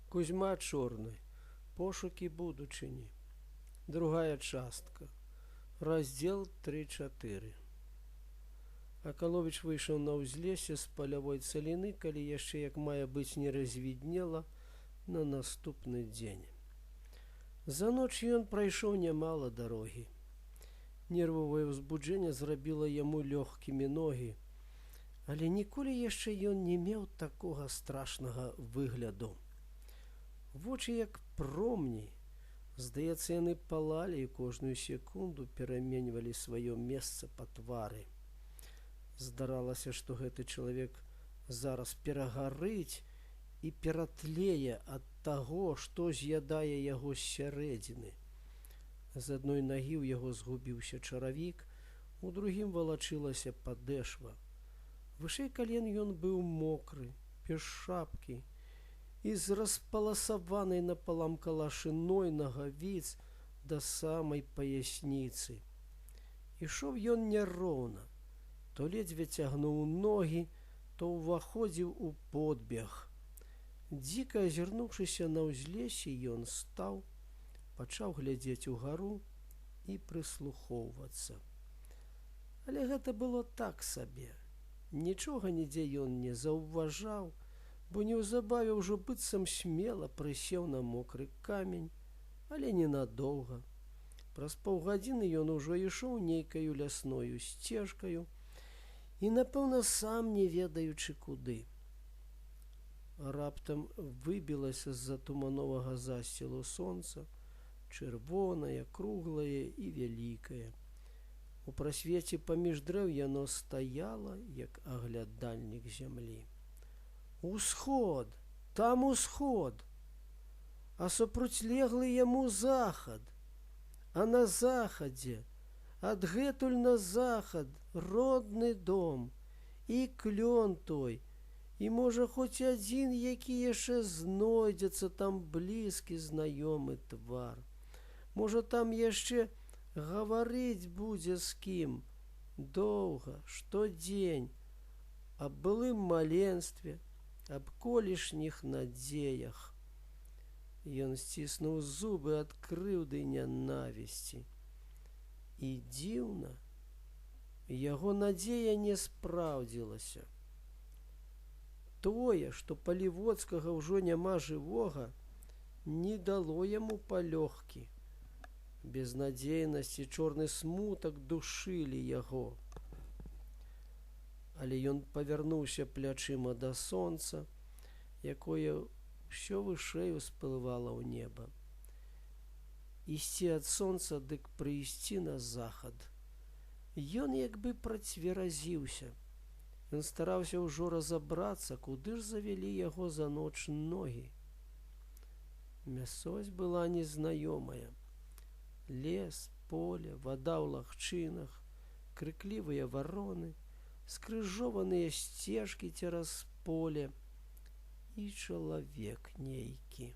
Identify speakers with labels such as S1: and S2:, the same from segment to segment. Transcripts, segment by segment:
S1: Кузьма Чорны. Пошукі будучыні. Другая частка. Раздзел 3-4. Акаловіч выйшаў на ўзлесе з палявой цаліны, калі яшчэ, як мае быць, не развіднела на наступны дзень. За ноч ён прайшоў нямала дарогі. Нервовае ўзбуджэнне зрабіла яму лёгкімі ногі, але ніколі яшчэ ён не меў такога страшнага выгляду. Вочы як промні, здаецца, яны палалі і кожную секунду пераменьвалі сваё месца па твары. Здаралася, што гэты чалавек зараз перагарыць і ператлее ад таго, што з'ядае яго з сярэдзіны. З адной нагі ў яго згубіўся чаравік, у другім валачылася падэшва. Вышэй кален ён быў мокры, без шапкі, і з распаласаванай напалам калашыной нагавіц да самай паясніцы. Ішоў ён няроўна, то ледзьве цягнуў ногі, то ўваходзіў у подбег. Дзіка азірнуўшыся на ўзлесе, ён стаў, пачаў глядзець угару і прыслухоўвацца. Але гэта было так сабе. Нічога нідзе ён не заўважаў, бо неўзабаве ўжо быццам смела прысеў на мокры камень, але ненадоўга. Праз паўгадзіны ён ужо ішоў нейкаю лясною сцежкаю і, напэўна, сам не ведаючы куды. Раптам выбілася з-за тумановага засцілу сонца, чырвонае, круглае і вялікае. У прасвеце паміж дрэў яно стаяла, як аглядальнік зямлі. Усход, там усход, а супрацьлеглы яму захад, а на захадзе, адгэтуль на захад, родны дом, і клён той, і, можа, хоць адзін, які яшчэ знойдзецца там блізкі знаёмы твар. Можа, там яшчэ гаварыць будзе з кім, доўга, штодзень, аб былым маленстве, аб колішніх надзеях. Ён сціснуў зубы ад крыўды і нянавісці. І дзіўна, яго надзея не спраўдзілася. Тое, што палівоцкага ўжо няма жывога, не дало яму палёгкі. Безнадзейнасць і чорны смутак душылі яго. Але ён павярнуўся плячыма да сонца, якое ўсё вышэй усплывала ў неба. Ісці ад сонца, дык прыйсці на захад. Ён як бы працверазіўся. Ён стараўся ўжо разабрацца, куды ж завялі яго за ноч ногі. Мясцовасць была незнаёмая. Лес, поле, вада ў лагчынах, крыклівыя вароны, скрыжованыя сцежкі цераз поле і чалавек нейкі.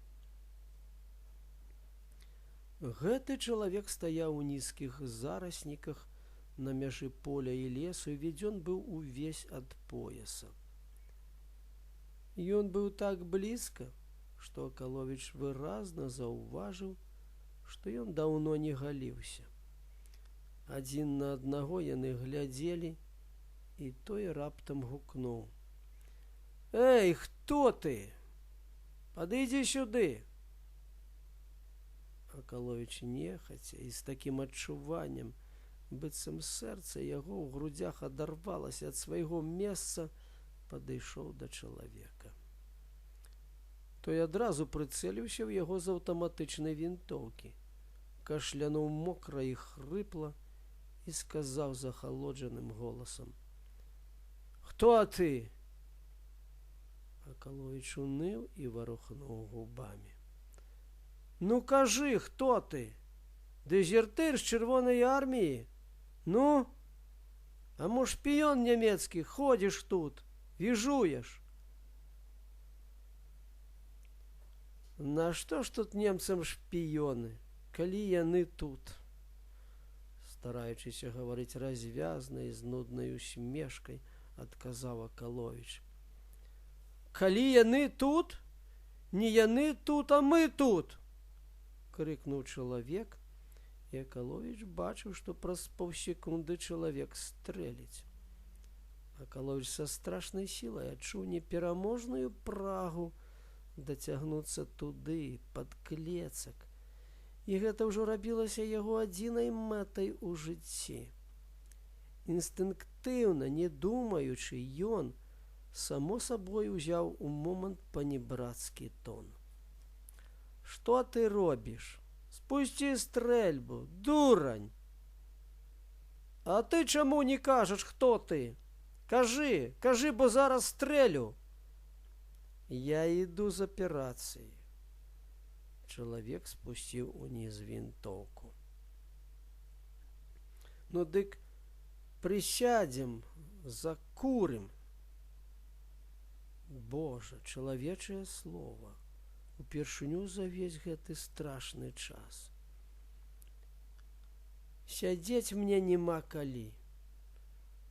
S1: Гэты чалавек стаяў у нізкіх зарасніках на мяжы поля і лесу, і ведзён быў увесь ад пояса. Ён быў так блізка, што Акаловіч выразна заўважыў, што ён даўно не галіўся. Адзін на аднаго яны глядзелі, і той раптам гукнуў: «Эй, хто ты? Падыдзі сюды!» Акаловіч нехаця і з такім адчуваннем, быццам сэрца яго ў грудзях адарвалася ад свайго месца, падышоў да чалавека. Той адразу прыцэліўся ў яго з аўтаматычнай вінтоўкі, кашлянуў мокра і хрыпла і сказаў захалоджаным голасам: «Хто ты?» Акаловіч уныў і варухнуў губамі. «Ну, кажы, хто ты? Дэзертыр з Чырвонай арміі? Ну? А мо шпіён нямецкі, ходзіш тут, віжуеш?» «Нашто ж тут немцам шпіёны, калі яны тут?» Стараючыся гаварыць развязна і з нуднай усмешкай, адказаў Акаловіч. «Калі яны тут? Не яны тут, а мы тут! Крикнуў чалавек, і Акаловіч бачыў, што праз паўсекунды чалавек стрэліць. Акаловіч са страшнай сілай адчуў непераможную прагу дацягнуцца туды, пад клецак. І гэта ўжо рабілася яго адзінай мэтай у жыцці. Інстынктыўна, не думаючы, ён само сабой узяў у момант панібрацкі тон. «Што ты робіш? Спусці стрэльбу, дурань! А ты чаму не кажаш, хто ты? Кажы, бо зараз стрэлю!» «Я іду з аперацыі». Чалавек спусціў уніз вінтоўку. «Ну дык прысядзем, закурым». Божа, чалавечае слова, упершыню за ўвесь гэты страшны час. «Сядзець мне няма калі.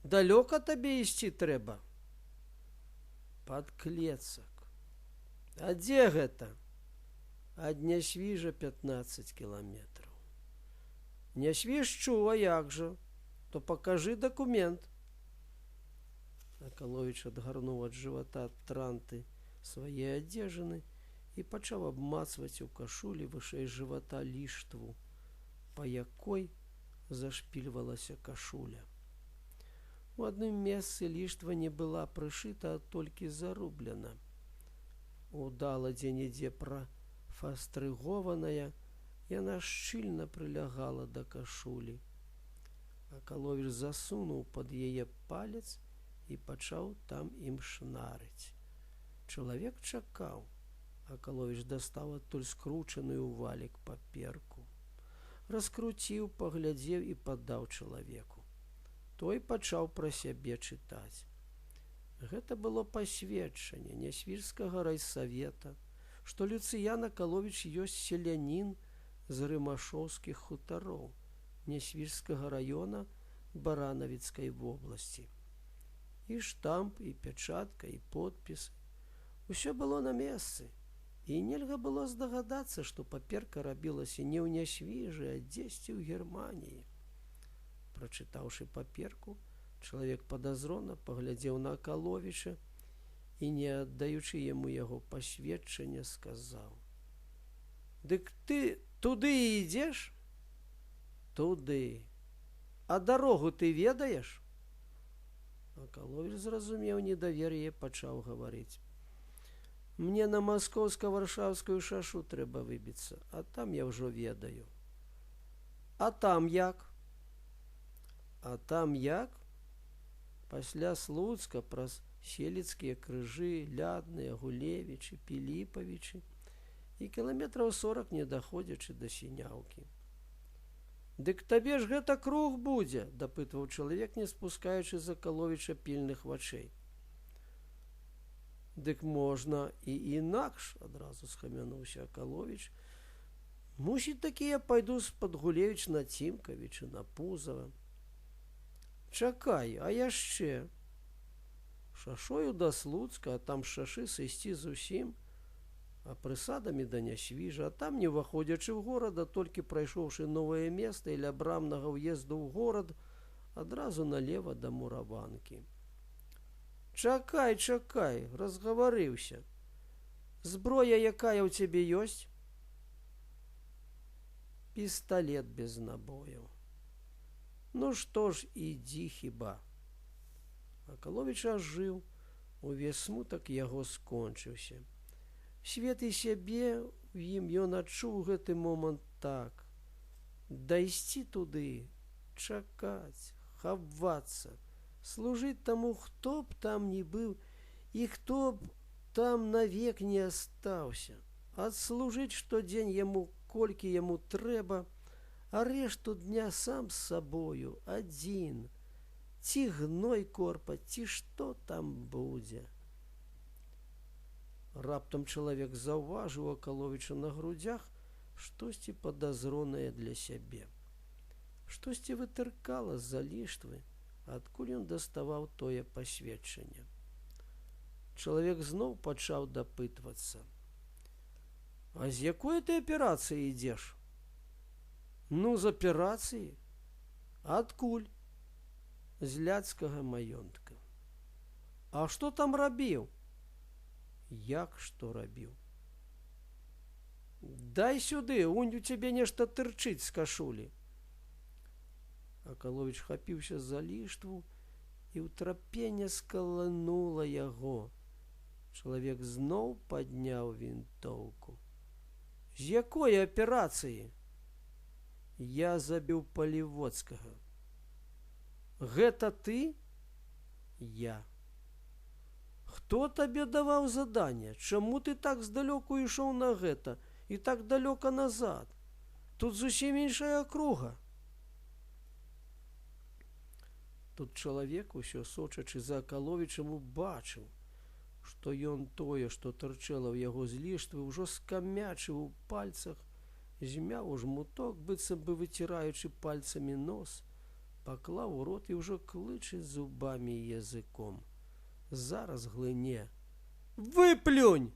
S1: Далёка табе ісці трэба?» «Пад клецак». «А дзе гэта?» «Ад Нясвіжа 15 кіламетраў». «Нясвіж чуў, а як жа? То пакажы дакумент». Акаловіч адгарнуў ад жывата транты свае адзежыны і пачаў абмацваць у кашулі вышэй жывата ліштву, па якой зашпільвалася кашуля. У адным месцы ліштва не была прышыта, а толькі зарублена. Удала дзе-нідзе прафастрыгованая, яна шчыльна прылягала да кашулі. Акаловіч засунуў пад яе палец і пачаў там ім шнарыць. Чалавек чакаў. Акаловіч дастаў адтуль скручаную ў валік паперку. Раскруціў, паглядзеў і падаў чалавеку. Той пачаў пра сябе чытаць. Гэта было пасведчанне Нясвіжскага райсавета, што Люцыян Акаловіч ёсць селянін з рымашоўскіх хутароў Нясвіжскага раёна Баранавіцкай вобласці. І штамп, і пячатка, і подпіс. Усё было на месцы. І нельга было здагадацца, што паперка рабілася не ў Нясвіжы, а дзесьці ў Германіі. Прачытаўшы паперку, чалавек падазрона паглядзеў на Акаловіча і, не аддаючы яму яго пасведчання, сказаў: «Дык ты туды і ідзеш?» «Туды. А дарогу ты ведаеш?» Акаловіч зразумеў недавер'е, пачаў гаварыць: «Мне на маскоўска-варшаўскую шашу трэба выбіцца, а там я ўжо ведаю». «А там як?» «А там як? Пасля Слуцка праз Селіцкія крыжы, Лядныя, Гулевічы, Піліпавічы і кіламетраў 40 не даходзячы да Сіняўкі». «Дык табе ж гэта круг будзе?» – дапытваў чалавек, не спускаючы з Акаловіча пільных вачэй. «Дык можна і інакш», – адразу схамянуўся Акаловіч. «Мусіць, такі я пайду з-пад Гулевіч на Цімкавіча, на Пузава». «Чакай, а яшчэ?» «Шашою да Слуцка, а там з шашы сысці зусім, а прысадамі да Нясвіжа, а там, не ўваходзячы ў горад, а толькі прайшоўшы новае места і ля брамнага ўезду ў горад, адразу налева да Мураванкі». «Чакай, разгаварыўся. Зброя якая ў цябе ёсць?» «Пісталет без набояў». «Ну што ж, ідзі хіба». Акаловіч ажыў, увесь смутак яго скончыўся. Свет і сябе ў ім ён адчуў гэты момант так. Дайсці туды, чакаць, хавацца, служыць таму, хто б там ні быў і хто б там навек не астаўся, адслужыць штодзень яму, колькі яму трэба, а рэшту дня сам з сабою, адзін, ці гной корпаць, ці што там будзе. Раптам чалавек заўважыў Акаловіча на грудзях штосьці падазронае для сябе. Штосьці вытыркала з-за ліштвы, адкуль ён даставаў тое пасведчанне. Чалавек зноў пачаў дапытвацца: А з якой ты аперацыі ідзеш? Ну, з аперацыі. Адкуль? З ляцкага маёнтка. А што там рабіў? Як што рабіў? Дай сюды, унь у цябе нешта тырчыць з кашулі. Акаловіч хапіўся за ліштву, і ўтрапенне скаланула яго. Чалавек зноў падняў вінтоўку. З якой аперацыі? Я забіў Палівоцкага. Гэта ты? Я. Хто табе даваў заданне? Чаму ты так здалёку ішоў на гэта і так далёка назад? Тут зусім іншая акруга. Тут чалавек, усё сочачы за Акаловічам, убачыў, што ён тое, што тырчэла ў яго з ліштвы, ужо скамячыў у пальцах, змяў у жмуток, быццам бы выціраючы пальцамі нос, паклаў у рот і ўжо клычы зубамі і языком. Зараз глыне. Выплюнь!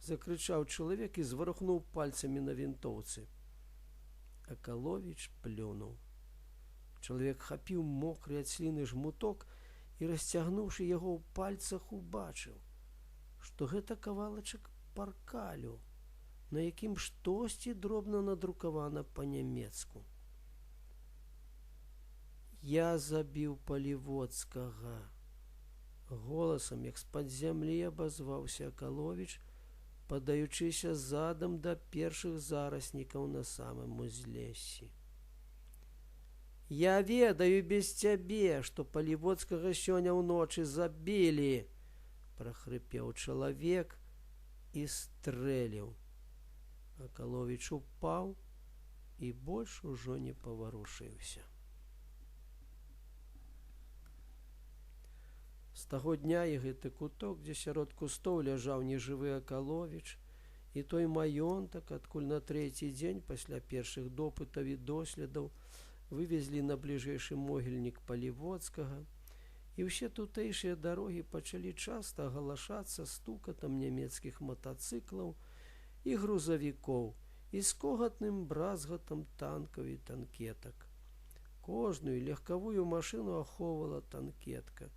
S1: Закрычаў чалавек і зварухнуў пальцамі на вінтоўцы. Акаловіч плюнуў. Чалавек хапіў мокры ад сліны жмуток і, расцягнуўшы яго ў пальцах, убачыў, што гэта кавалачак паркалю, на якім штосьці дробна надрукавана па-нямецку. Я забіў Палівоцкага. Голасам, як з-пад зямлі, абазваўся Акаловіч, падаючыся задам да першых зараснікаў на самым узлессі. Я ведаю без цябе, што Палівоцкага сёння ўночы забілі, прахрыпеў чалавек і стрэліў. Акаловіч упаў і больш ужо не паварушыўся. З таго дня і гэты куток, дзе сярод кустоў ляжаў нежывы Акаловіч, і той маёнтак, адкуль на трэці дзень пасля першых допытаў і доследаў вывезлі на бліжэйшы могільнік Палівоцкага, і ўсе тутэйшыя дарогі пачалі часта агалашацца стукатам нямецкіх матацыклаў і грузавікоў і скогатным бразгатам танкаў і танкетак. Кожную легкавую машыну ахоўвала танкетка,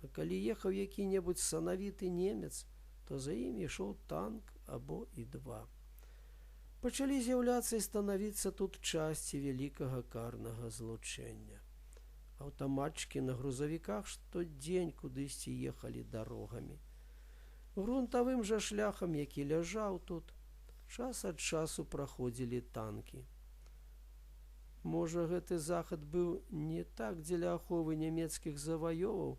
S1: а калі ехаў які-небудзь санавіты немец, то за ім ішоў танк або і два. Пачалі з'яўляцца і станавіцца тут часці вялікага карнага злучэння. Аўтаматчыкі на грузавіках штодзень кудысьці ехалі дарогамі. Грунтавым жа шляхам, які ляжаў тут, час ад часу праходзілі танкі. Можа, гэты захад быў не так дзеля аховы нямецкіх заваёваў,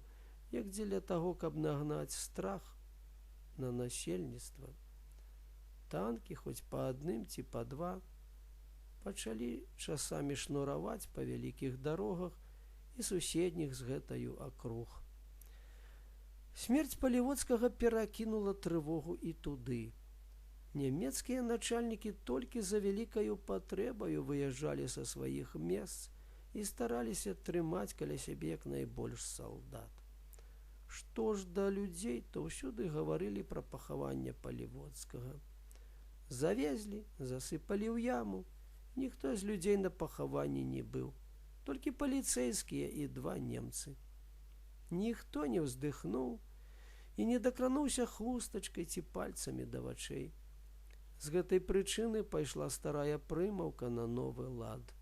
S1: як дзеля таго, каб нагнаць страх на насельніцтва. Танкі, хоць па адным ці па два, пачалі часамі шнураваць па вялікіх дарогах і суседніх з гэтаю акруг. Смерць Палівоцкага перакінула трывогу і туды. Нямецкія начальнікі толькі за вялікаю патрэбаю выязджалі са сваіх месц і стараліся трымаць каля сябе як найбольш салдат. Што ж да людзей, то ўсюды гаварылі пра пахаванне Палівоцкага. Завезлі, засыпалі ў яму. Ніхто з людзей на пахаванні не быў, толькі паліцэйскія і два немцы. Ніхто не ўздыхнуў і не дакрануўся хустачкай ці пальцамі да вачэй. З гэтай прычыны пайшла старая прымаўка на новы лад.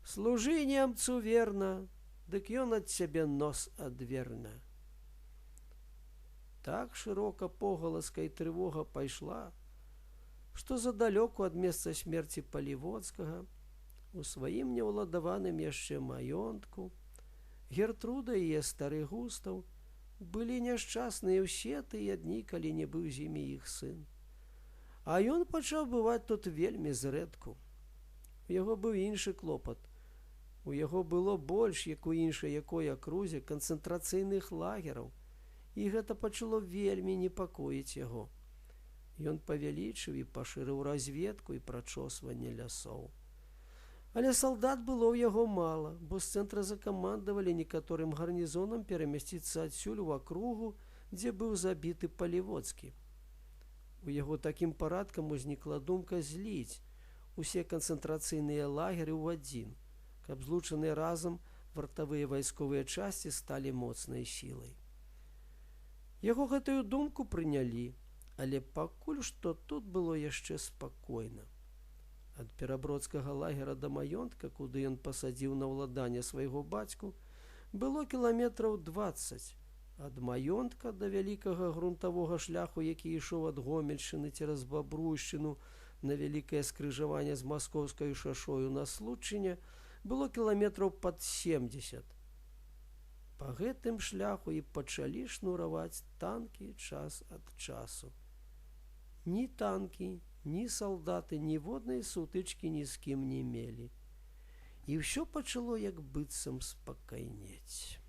S1: Служы немцу верна, дык ён ад цябе нос адверне. Так шырока погаласка і трывога пайшла, што задалёку ад месца смерці Палівоцкага, у сваім неўладаваным яшчэ маёнтку, Гертруда і яе стары Густаў былі няшчасныя ўсе тыя дні, калі не быў з імі іх сын. А ён пачаў бываць тут вельмі зрэдку. У яго быў іншы клопат. У яго было больш, як у іншай якой акрузе, канцэнтрацыйных лагераў, і гэта пачало вельмі непакоіць яго. Ён павялічыў і пашырыў разведку і прачосванне лясоў. Але салдат было ў яго мала, бо з цэнтра закамандавалі некаторым гарнізонам перамясціцца адсюль у акругу, дзе быў забіты Палівоцкі. У яго такім парадкам узнікла думка зліць усе канцэнтрацыйныя лагеры ў адзін, каб злучаныя разам вартавыя вайсковыя часці сталі моцнай сілай. Яго гэтую думку прынялі, але пакуль што тут было яшчэ спакойна. Ад перабродскага лагера да маёнтка, куды ён пасадзіў на ўладанне свайго бацьку, было кіламетраў 20. Ад маёнтка да вялікага грунтавога шляху, які ішоў ад Гомельшчыны цераз Бабруйшчыну на вялікае скрыжаванне з маскоўскай шашою на Случчыне, было кіламетраў пад 70. Па гэтым шляху і пачалі шнураваць танкі час ад часу. Ні танкі, ні салдаты ніводнай сутычкі ні з кім не мелі. І ўсё пачало як быццам спакайнець.